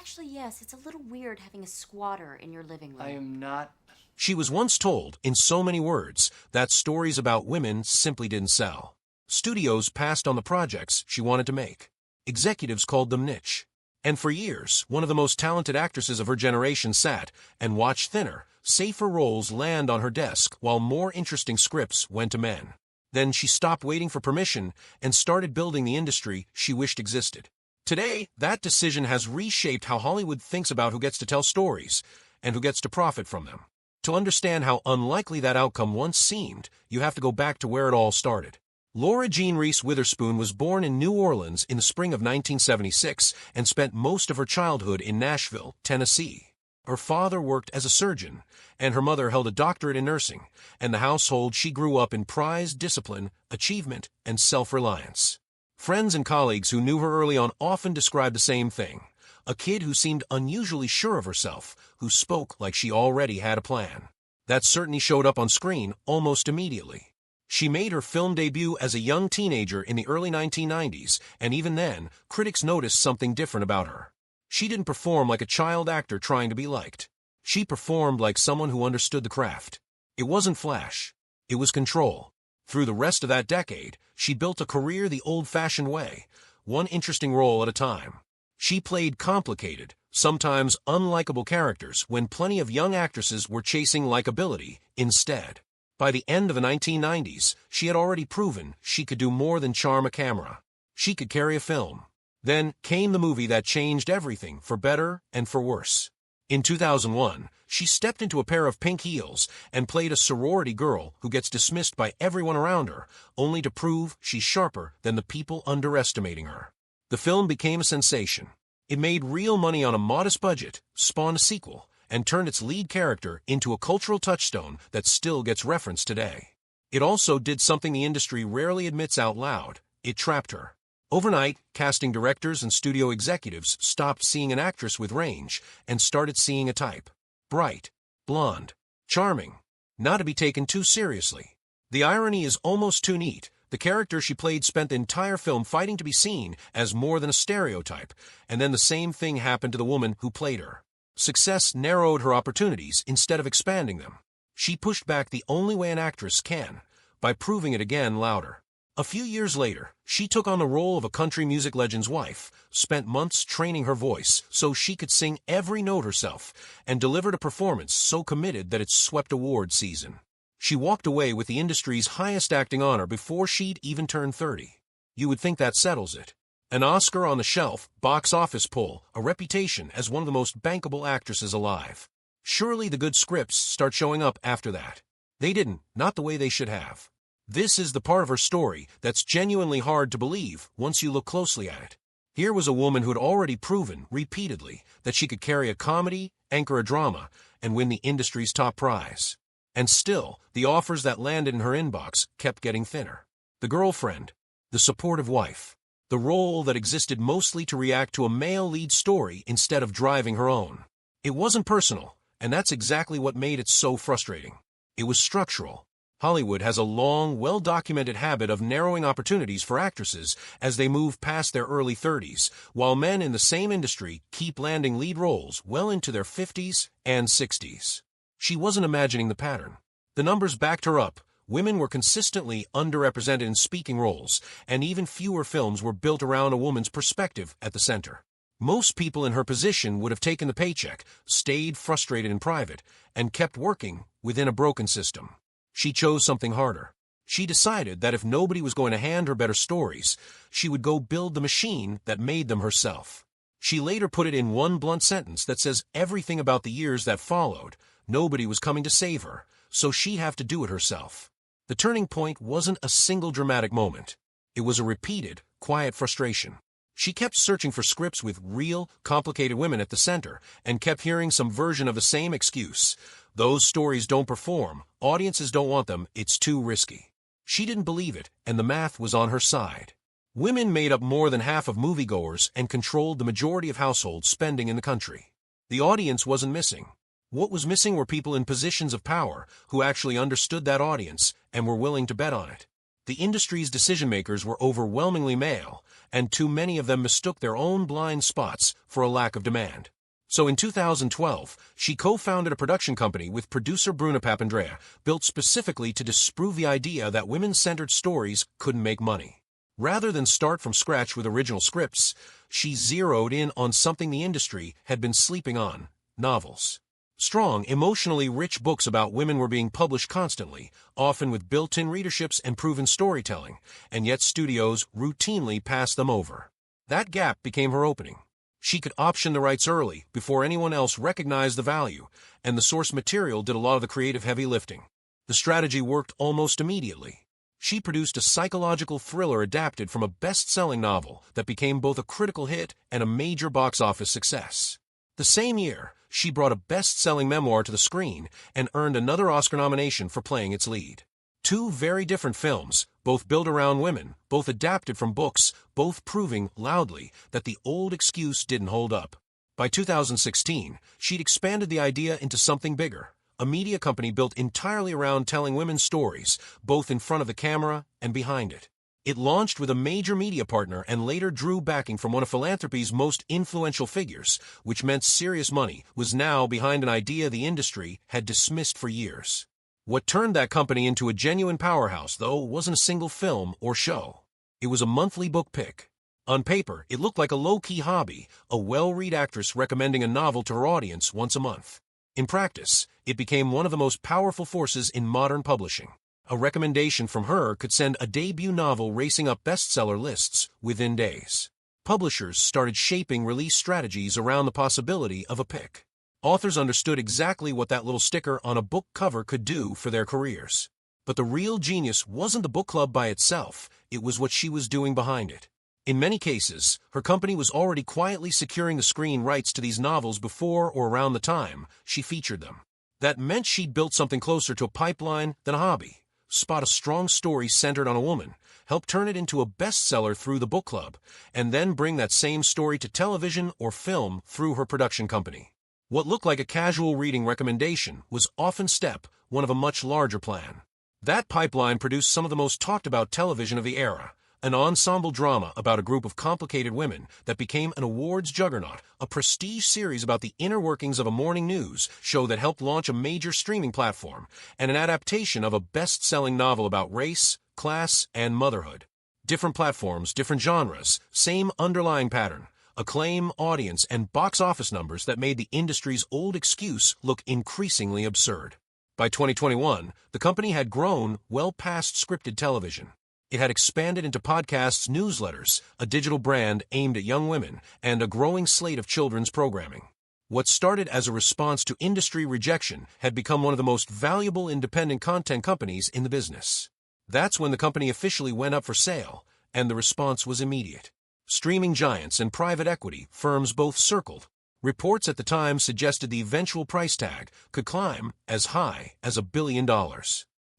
Actually, yes, it's a little weird having a squatter in your living room. I am not. She was once told, in so many words, that stories about women simply didn't sell. Studios passed on the projects she wanted to make. Executives called them niche. And for years, one of the most talented actresses of her generation sat and watched thinner, safer roles land on her desk while more interesting scripts went to men. Then she stopped waiting for permission and started building the industry she wished existed. Today, that decision has reshaped how Hollywood thinks about who gets to tell stories and who gets to profit from them. To understand how unlikely that outcome once seemed, you have to go back to where it all started. Laura Jean Reese Witherspoon was born in New Orleans in the spring of 1976 and spent most of her childhood in Nashville, Tennessee. Her father worked as a surgeon, and her mother held a doctorate in nursing, and the household she grew up in prized discipline, achievement, and self-reliance. Friends and colleagues who knew her early on often described the same thing: a kid who seemed unusually sure of herself, who spoke like she already had a plan. That certainly showed up on screen almost immediately. She made her film debut as a young teenager in the early 1990s, and even then, critics noticed something different about her. She didn't perform like a child actor trying to be liked. She performed like someone who understood the craft. It wasn't flash. It was control. Through the rest of that decade, she built a career the old-fashioned way, one interesting role at a time. She played complicated, sometimes unlikable characters when plenty of young actresses were chasing likability instead. By the end of the 1990s, she had already proven she could do more than charm a camera. She could carry a film. Then came the movie that changed everything, for better and for worse. In 2001, she stepped into a pair of pink heels and played a sorority girl who gets dismissed by everyone around her, only to prove she's sharper than the people underestimating her. The film became a sensation. It made real money on a modest budget, spawned a sequel, and turned its lead character into a cultural touchstone that still gets referenced today. It also did something the industry rarely admits out loud: it trapped her. Overnight, casting directors and studio executives stopped seeing an actress with range and started seeing a type. Bright, blonde, charming, not to be taken too seriously. The irony is almost too neat. The character she played spent the entire film fighting to be seen as more than a stereotype, and then the same thing happened to the woman who played her. Success narrowed her opportunities instead of expanding them. She pushed back the only way an actress can, by proving it again louder. A few years later, she took on the role of a country music legend's wife, spent months training her voice so she could sing every note herself, and delivered a performance so committed that it swept award season. She walked away with the industry's highest acting honor before she'd even turned 30. You would think that settles it. An Oscar on the shelf, box office pull, a reputation as one of the most bankable actresses alive. Surely the good scripts start showing up after that. They didn't, not the way they should have. This is the part of her story that's genuinely hard to believe once you look closely at it. Here was a woman who had already proven, repeatedly, that she could carry a comedy, anchor a drama, and win the industry's top prize. And still, the offers that landed in her inbox kept getting thinner. The girlfriend, the supportive wife, the role that existed mostly to react to a male lead story instead of driving her own. It wasn't personal, and that's exactly what made it so frustrating. It was structural. Hollywood has a long, well-documented habit of narrowing opportunities for actresses as they move past their early 30s, while men in the same industry keep landing lead roles well into their 50s and 60s. She wasn't imagining the pattern. The numbers backed her up. Women were consistently underrepresented in speaking roles, and even fewer films were built around a woman's perspective at the center. Most people in her position would have taken the paycheck, stayed frustrated in private, and kept working within a broken system. She chose something harder. She decided that if nobody was going to hand her better stories, she would go build the machine that made them herself. She later put it in one blunt sentence that says everything about the years that followed. Nobody was coming to save her, so she'd have to do it herself. The turning point wasn't a single dramatic moment. It was a repeated, quiet frustration. She kept searching for scripts with real, complicated women at the center, and kept hearing some version of the same excuse. Those stories don't perform, audiences don't want them, it's too risky. She didn't believe it, and the math was on her side. Women made up more than half of moviegoers and controlled the majority of household spending in the country. The audience wasn't missing. What was missing were people in positions of power who actually understood that audience and were willing to bet on it. The industry's decision-makers were overwhelmingly male, and too many of them mistook their own blind spots for a lack of demand. So in 2012, she co-founded a production company with producer Bruna Papandrea, built specifically to disprove the idea that women-centered stories couldn't make money. Rather than start from scratch with original scripts, she zeroed in on something the industry had been sleeping on: novels. Strong, emotionally rich books about women were being published constantly, often with built-in readerships and proven storytelling, and yet studios routinely passed them over. That gap became her opening. She could option the rights early, before anyone else recognized the value, and the source material did a lot of the creative heavy lifting. The strategy worked almost immediately. She produced a psychological thriller adapted from a best-selling novel that became both a critical hit and a major box office success. The same year, she brought a best-selling memoir to the screen and earned another Oscar nomination for playing its lead. Two very different films, both built around women, both adapted from books, both proving loudly that the old excuse didn't hold up. By 2016, she'd expanded the idea into something bigger, a media company built entirely around telling women's stories, both in front of the camera and behind it. It launched with a major media partner and later drew backing from one of philanthropy's most influential figures, which meant serious money was now behind an idea the industry had dismissed for years. What turned that company into a genuine powerhouse, though, wasn't a single film or show. It was a monthly book pick. On paper, it looked like a low-key hobby, a well-read actress recommending a novel to her audience once a month. In practice, it became one of the most powerful forces in modern publishing. A recommendation from her could send a debut novel racing up bestseller lists within days. Publishers started shaping release strategies around the possibility of a pick. Authors understood exactly what that little sticker on a book cover could do for their careers. But the real genius wasn't the book club by itself, it was what she was doing behind it. In many cases, her company was already quietly securing the screen rights to these novels before or around the time she featured them. That meant she'd built something closer to a pipeline than a hobby. Spot a strong story centered on a woman, help turn it into a bestseller through the book club, and then bring that same story to television or film through her production company. What looked like a casual reading recommendation was often step one of a much larger plan. That pipeline produced some of the most talked-about television of the era, an ensemble drama about a group of complicated women that became an awards juggernaut, a prestige series about the inner workings of a morning news show that helped launch a major streaming platform, and an adaptation of a best-selling novel about race, class, and motherhood. Different platforms, different genres, same underlying pattern. Acclaim, audience, and box office numbers that made the industry's old excuse look increasingly absurd. By 2021, the company had grown well past scripted television. It had expanded into podcasts, newsletters, a digital brand aimed at young women, and a growing slate of children's programming. What started as a response to industry rejection had become one of the most valuable independent content companies in the business. That's when the company officially went up for sale, and the response was immediate. Streaming giants and private equity firms both circled. Reports at the time suggested the eventual price tag could climb as high as $1 billion.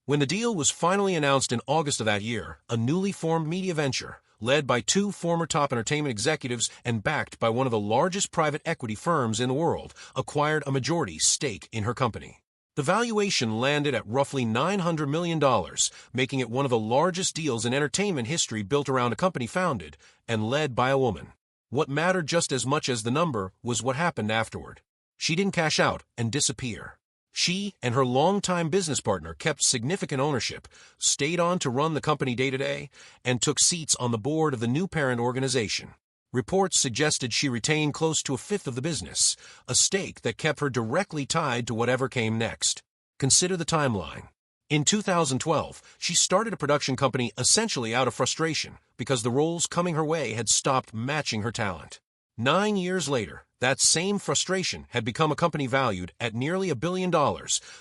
When the deal was finally announced in August of that year, a newly formed media venture, led by two former top entertainment executives and backed by one of the largest private equity firms in the world, acquired a majority stake in her company. The valuation landed at roughly $900 million, making it one of the largest deals in entertainment history built around a company founded and led by a woman. What mattered just as much as the number was what happened afterward. She didn't cash out and disappear. She and her longtime business partner kept significant ownership, stayed on to run the company day-to-day, and took seats on the board of the new parent organization. Reports suggested she retained close to a fifth of the business, a stake that kept her directly tied to whatever came next. Consider the timeline. In 2012, she started a production company essentially out of frustration because the roles coming her way had stopped matching her talent. 9 years later, that same frustration had become a company valued at nearly $1 billion,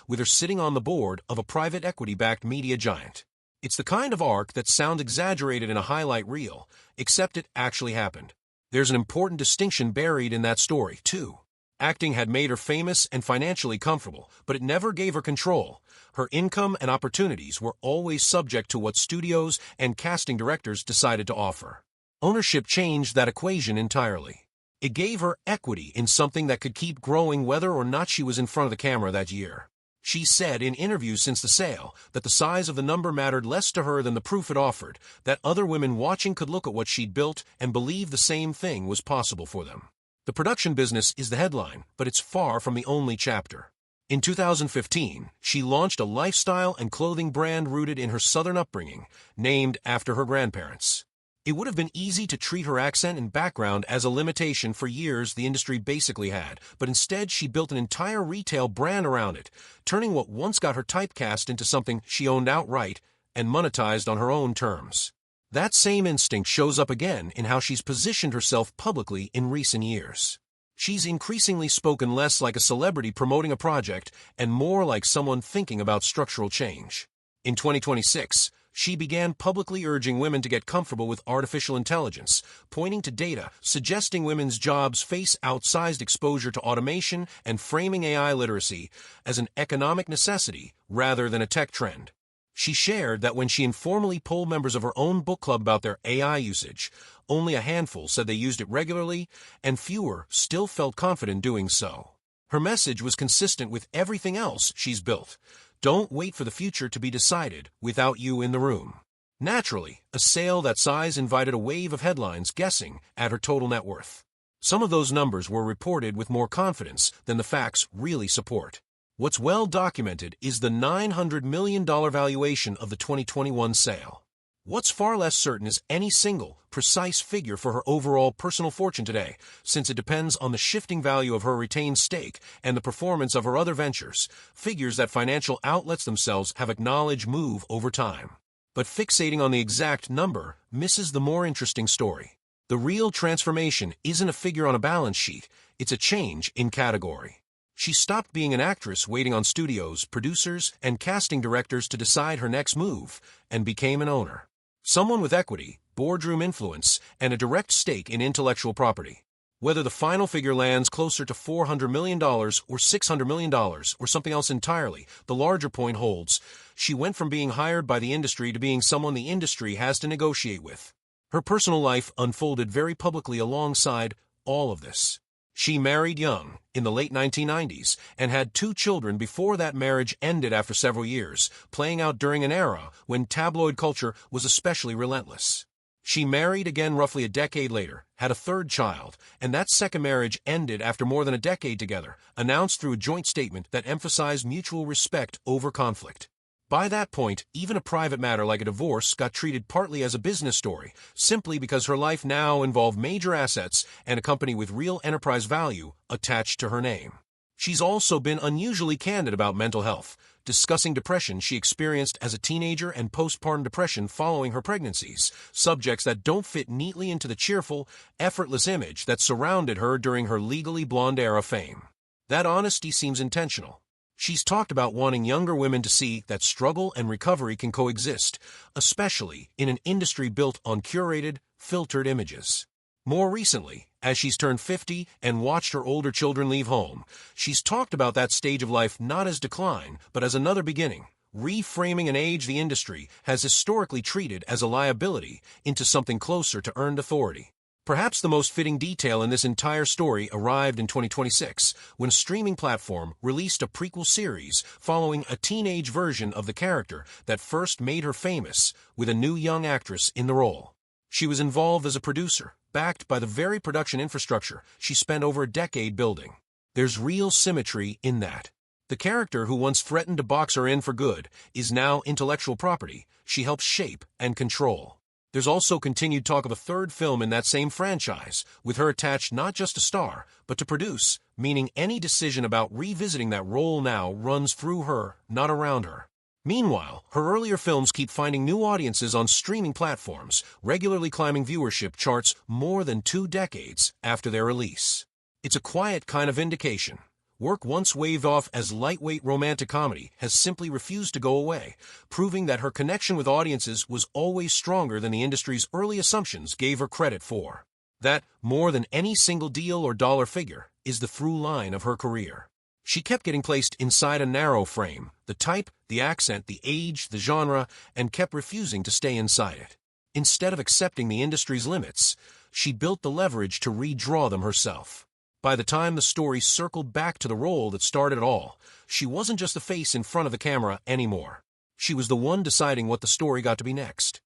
with her sitting on the board of a private equity-backed media giant. It's the kind of arc that sounds exaggerated in a highlight reel, except it actually happened. There's an important distinction buried in that story, too. Acting had made her famous and financially comfortable, but it never gave her control. Her income and opportunities were always subject to what studios and casting directors decided to offer. Ownership changed that equation entirely. It gave her equity in something that could keep growing whether or not she was in front of the camera that year. She said in interviews since the sale that the size of the number mattered less to her than the proof it offered, that other women watching could look at what she'd built and believe the same thing was possible for them. The production business is the headline, but it's far from the only chapter. In 2015, she launched a lifestyle and clothing brand rooted in her Southern upbringing, named after her grandparents. It would have been easy to treat her accent and background as a limitation for years the industry basically had, but instead she built an entire retail brand around it, turning what once got her typecast into something she owned outright and monetized on her own terms. That same instinct shows up again in how she's positioned herself publicly in recent years. She's increasingly spoken less like a celebrity promoting a project and more like someone thinking about structural change. In 2026, she began publicly urging women to get comfortable with artificial intelligence, pointing to data suggesting women's jobs face outsized exposure to automation and framing AI literacy as an economic necessity rather than a tech trend. She shared that when she informally polled members of her own book club about their AI usage, only a handful said they used it regularly, and fewer still felt confident doing so. Her message was consistent with everything else she's built. Don't wait for the future to be decided without you in the room. Naturally, a sale that size invited a wave of headlines guessing at her total net worth. Some of those numbers were reported with more confidence than the facts really support. What's well documented is the $900 million valuation of the 2021 sale. What's far less certain is any single, precise figure for her overall personal fortune today, since it depends on the shifting value of her retained stake and the performance of her other ventures, figures that financial outlets themselves have acknowledged move over time. But fixating on the exact number misses the more interesting story. The real transformation isn't a figure on a balance sheet, it's a change in category. She stopped being an actress waiting on studios, producers, and casting directors to decide her next move, and became an owner. Someone with equity, boardroom influence, and a direct stake in intellectual property. Whether the final figure lands closer to $400 million or $600 million or something else entirely, the larger point holds. She went from being hired by the industry to being someone the industry has to negotiate with. Her personal life unfolded very publicly alongside all of this. She married young, in the late 1990s, and had 2 children before that marriage ended after several years, playing out during an era when tabloid culture was especially relentless. She married again roughly a decade later, had a 3rd child, and that second marriage ended after more than a decade together, announced through a joint statement that emphasized mutual respect over conflict. By that point, even a private matter like a divorce got treated partly as a business story, simply because her life now involved major assets and a company with real enterprise value attached to her name. She's also been unusually candid about mental health, discussing depression she experienced as a teenager and postpartum depression following her pregnancies, subjects that don't fit neatly into the cheerful, effortless image that surrounded her during her Legally Blonde era fame. That honesty seems intentional. She's talked about wanting younger women to see that struggle and recovery can coexist, especially in an industry built on curated, filtered images. More recently, as she's turned 50 and watched her older children leave home, she's talked about that stage of life not as decline, but as another beginning, reframing an age the industry has historically treated as a liability into something closer to earned authority. Perhaps the most fitting detail in this entire story arrived in 2026, when a streaming platform released a prequel series following a teenage version of the character that first made her famous, with a new young actress in the role. She was involved as a producer, backed by the very production infrastructure she spent over a decade building. There's real symmetry in that. The character who once threatened to box her in for good is now intellectual property she helps shape and control. There's also continued talk of a 3rd film in that same franchise, with her attached not just to star, but to produce, meaning any decision about revisiting that role now runs through her, not around her. Meanwhile, her earlier films keep finding new audiences on streaming platforms, regularly climbing viewership charts more than 2 decades after their release. It's a quiet kind of vindication. Work once waved off as lightweight romantic comedy has simply refused to go away, proving that her connection with audiences was always stronger than the industry's early assumptions gave her credit for. That, more than any single deal or dollar figure, is the through line of her career. She kept getting placed inside a narrow frame, the type, the accent, the age, the genre, and kept refusing to stay inside it. Instead of accepting the industry's limits, she built the leverage to redraw them herself. By the time the story circled back to the role that started it all, she wasn't just a face in front of the camera anymore. She was the one deciding what the story got to be next.